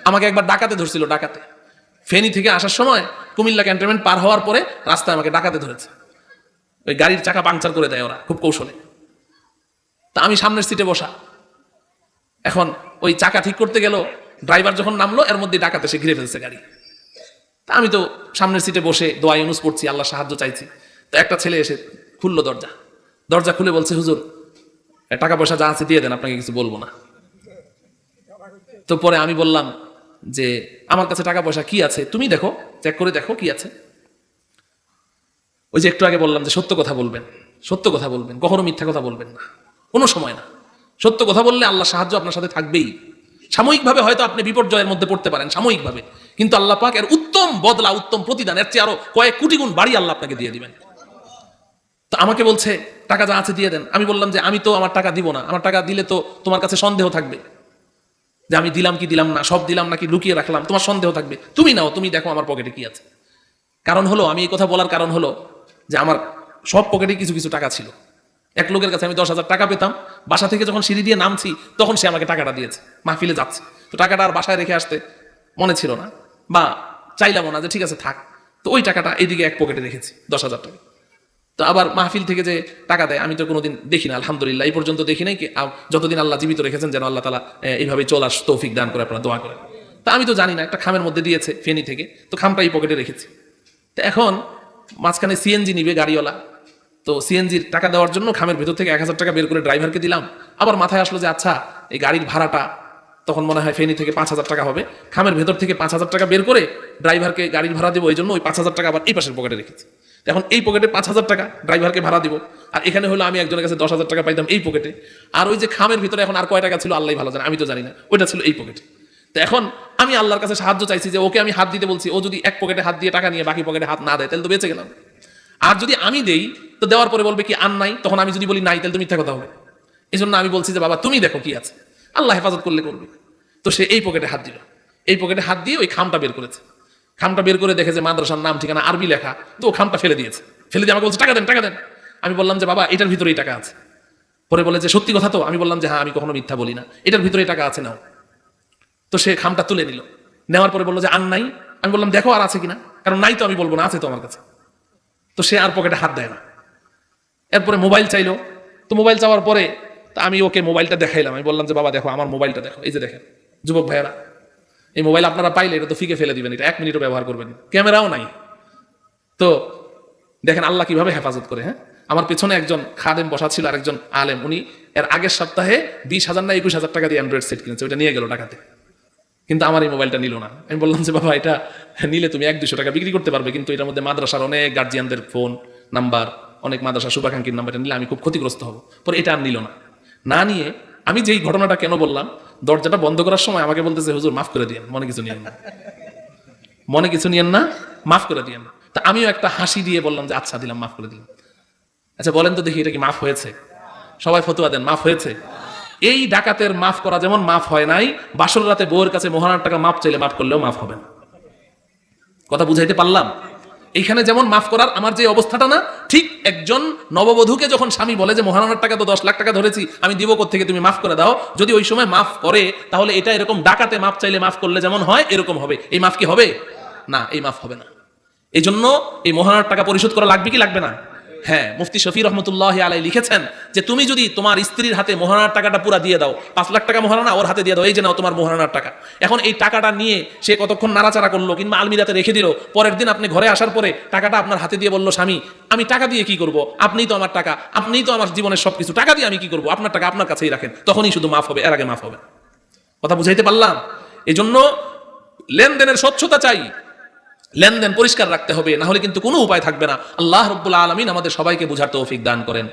আমাকে একবার ডাকাতে ধরছিল, ডাকাতে ফেনী থেকে আসার সময় কুমিল্লা ক্যান্টনমেন্ট পার হওয়ার পরে রাস্তায় আমাকে ডাকাতে ধরেছে। ওই গাড়ির চাকা পাংচার করে দেয় ওরা খুব কৌশলে। তা আমি সামনের সিটে বসা, এখন ওই চাকা ঠিক করতে গেল, ড্রাইভার যখন নামলো এর মধ্যে ডাকাতে সে ঘিরে ফেলছে গাড়ি। তা আমি তো সামনের সিটে বসে দোয়া ইউনুস পড়ছি, আল্লাহ সাহায্য চাইছি। তো একটা ছেলে এসে খুললো দরজা, দরজা খুলে বলছে, হুজুর টাকা পয়সা যা আছে দিয়ে দেন, আপনাকে কিছু বলবো না। তো পরে আমি বললাম যে আমার কাছে টাকা পয়সা কি আছে তুমি দেখো, চেক করে দেখো কি আছে। ওই যে একটু আগে বললাম যে সত্য কথা বলবেন, সত্য কথা বলবেন, কখনো মিথ্যা কথা বলবেন না, কোনো সময় না। সত্য কথা বললে আল্লাহ সাহায্য আপনার সাথে থাকবেই। সাময়িকভাবে হয়তো আপনি বিপর্যয়ের মধ্যে পড়তে পারেন, সাময়িকভাবে, কিন্তু আল্লাহ পাক এর উত্তম বদলা, উত্তম প্রতিদান, এর চেয়ে আরো কয়েক কোটি গুণ বাড়ি আল্লাহ আপনাকে দিয়ে দিবেন। তো আমাকে বলছে টাকা যা আছে দিয়ে দেন। আমি বললাম যে আমি তো আমার টাকা দিব না, আমার টাকা দিলে তো তোমার কাছে সন্দেহ থাকবে যে আমি দিলাম কি দিলাম না, সব দিলাম নাকি লুকিয়ে রাখলাম, তোমার সন্দেহ থাকবে, তুমি নাও, তুমি দেখো আমার পকেটে কি আছে। কারণ হলো, আমি এই কথা বলার কারণ হলো যে আমার সব পকেটে কিছু কিছু টাকা ছিল। এক লোকের কাছে আমি 10,000 টাকা পেতাম, বাসা থেকে যখন সিঁড়ি দিয়ে নামছি তখন সে আমাকে টাকাটা দিয়েছে, মাহফিলে যাচ্ছে। তো টাকাটা আর বাসায় রেখে আসতে মনে ছিল না, বা চাইলামও না যে ঠিক আছে থাক। তো ওই টাকাটা এইদিকে এক পকেটে রেখেছি, 10,000 টাকা। তো আবার মাহফিল থেকে যে টাকা দেয় আমি তো কোনোদিন দেখি না, আলহামদুলিল্লাহ এই পর্যন্ত দেখি নাই। যতদিন আল্লাহ জীবিত রেখেছেন যেন আল্লাহ তাআলা এইভাবে চলার তৌফিক দান করে, আপনারা দোয়া করেন। তা আমি তো জানি না, একটা খামের মধ্যে দিয়েছে ফেনী থেকে, তো খামটা এই পকেটে রেখেছি। তো এখন মাঝখানে সিএনজি নিবে গাড়িওয়ালা, তো সিএনজির টাকা দেওয়ার জন্য খামের ভেতর থেকে 1,000 টাকা বের করে ড্রাইভারকে দিলাম। আবার মাথায় আসলো যে আচ্ছা এই গাড়ির ভাড়াটা তখন মনে হয় ফেনী থেকে 5,000 টাকা হবে, খামের ভেতর থেকে 5,000 টাকা বের করে ড্রাইভারকে গাড়ির ভাড়া দেবো, এই জন্য ওই 5,000 টাকা আবার এই পাশের পকেটে রেখেছি। এখন এই পকেটে 5,000 টাকা ড্রাইভারকে ভাড়া দিব, আর এখানে হলো আমি একজনের কাছে 10,000 টাকা পাইতাম এই পকেটে, আর ওই যে খামের ভিতরে এখন আর কয় টাকা ছিল আল্লাহ ভালো জানে, আমি তো জানি না, ওইটা ছিল এই পকেটে। তো এখন আমি আল্লাহর কাছে সাহায্য চাইছি যে ওকে আমি হাত দিতে বলছি, ও যদি এক পকেটে হাত দিয়ে টাকা নিয়ে বাকি পকেটে হাত না দেয় তাহলে তো বেঁচে গেলাম। আর যদি আমি দেই তো দেওয়ার পরে বলবে কি আর নাই, তখন আমি যদি বলি নাই তাহলে তো মিথ্যা কথা হবে। এই জন্য আমি বলছি যে বাবা তুমি দেখো কি আছে, আল্লাহ হেফাজত করলে করবে। তো সে এই পকেটে হাত দিল, এই পকেটে হাত দিয়ে ওই খামটা বের করেছে। খামটা বের করে দেখে যে মাদ্রাসার নাম ঠিকানা আরবি লেখা, তো ও খামটা ফেলে দিয়েছে। ফেলে দিয়ে আমাকে বলছে টাকা দেন, টাকা দেন। আমি বললাম যে বাবা এটার ভিতরেই টাকা আছে। পরে বলে যে সত্যি কথা তো? আমি বললাম যে হ্যাঁ, আমি কখনো মিথ্যা বলি না, এটার ভিতরেই টাকা আছে, নাও। তো সে খামটা তুলে নিল, নেওয়ার পরে বললো যে আর নাই। আমি বললাম দেখো আর আছে কিনা, কারণ নাই তো আমি বলবো না, আছে তো আমার কাছে। তো সে আর পকেটে হাত দেয় না। এরপরে মোবাইল চাইলো, তো মোবাইল চাওয়ার পরে তা আমি ওকে মোবাইলটা দেখাইলাম। আমি বললাম যে বাবা দেখো আমার মোবাইলটা দেখো, এই যে দেখেন যুবক ভাইয়েরা, এই মোবাইল আপনারা পাইলে এটা তো ফিকে ফেলে দিবেন, এটা 1 মিনিটও ব্যবহার করবেন, ক্যামেরাও নাই। তো দেখেন আল্লাহ কিভাবে হেফাজত করে। হ্যাঁ, আমার পেছনে একজন খাদেম বসা ছিল, আরেকজন আলেম, উনি এর আগের সপ্তাহে 20,000 না 21,000 টাকা দিয়ে অ্যান্ড্রয়েড সেট কিনেছে, ওইটা নিয়ে গেল টাকাতে, কিন্তু আমার এই মোবাইলটা নিল না। আমি বললাম যে বাবা এটা নিলে তুমি 100-200 টাকা বিক্রি করতে পারবে, কিন্তু এটার মধ্যে মাদ্রাসার অনেক গার্জিয়ানদের ফোন নাম্বার, অনেক মাদ্রাসা শুভাকাঙ্ক্ষীর নাম্বারটা নিলে আমি খুব ক্ষতিগ্রস্ত হব। পরে এটা আর নিল না। না নিয়ে আমি যেই ঘটনাটা কেন বললাম, দরজাটা বন্ধ করার সময় আমাকে বলতেছে হুজুর মাফ করে দিয়েন, মনে কিছু নিয়েন না, মনে কিছু নিয়েন না, মাফ করে দিয়েন। তা আমিও একটা হাসি দিয়ে বললাম যে আচ্ছা দিলাম, মাফ করে দিলাম। আচ্ছা বলেন তো দেখি এটা কি মাফ হয়েছে? সবাই ফতোয়া দেন, মাফ হয়েছে? এই ডাকাতের মাফ করা যেমন মাফ হয় নাই, বাসর রাতে বউয়ের কাছে মহানার টাকা মাফ চাইলে মাফ করলেও মাফ হবে না। কথা বুঝাইতে পারলাম? এইখানে যেমন মাফ করার আমার যে অবস্থাটা না, ঠিক একজন নববধূকে যখন স্বামী বলে যে মহানার টাকা তো 10 লাখ টাকা ধরেছি, আমি দিব কোত্থেকে, তুমি মাফ করে দাও, যদি ওই সময় মাফ করে তাহলে এটা এরকম ডাকাতে মাফ চাইলে মাফ করলে যেমন হয় এরকম হবে। এই মাফ কি হবে? না, এই মাফ হবে না। এই জন্য এই মহানার টাকা পরিশোধ করা লাগবে কি লাগবে না? হ্যাঁ, মুফতি শফি রহমতুল্লাহ আলাই লিখেছেন যে তুমি যদি তোমার স্ত্রীর হাতে মহারানার টাকাটা পুরা দিয়ে দাও, 5 লাখ টাকা মহারানা ওর হাতে দিয়ে দাও, এই যে নাও তোমার মহারানার টাকা। এখন এই টাকাটা নিয়ে সে কতক্ষণ নাড়াচাড়া করলো কিংবা আলমিরাতে রেখে দিল, পরের দিন আপনি ঘরে আসার পরে টাকাটা আপনার হাতে দিয়ে বললো স্বামী আমি টাকা দিয়ে কি করব, আপনিই তো আমার টাকা, আপনিই তো আমার জীবনের সবকিছু, টাকা দিয়ে আমি কি করব, আপনার টাকা আপনার কাছেই রাখেন, তখনই শুধু মাফ হবে, এর আগে মাফ হবে। কথা বুঝাইতে পারলাম? এই জন্য লেনদেনের স্বচ্ছতা চাই, লেনদেন পরিষ্কার রাখতে হবে, না হলে কিন্তু কোনো উপায় থাকবে না। আল্লাহ রাব্বুল আলামিন আমাদের সবাইকে বুঝার তৌফিক দান করেন।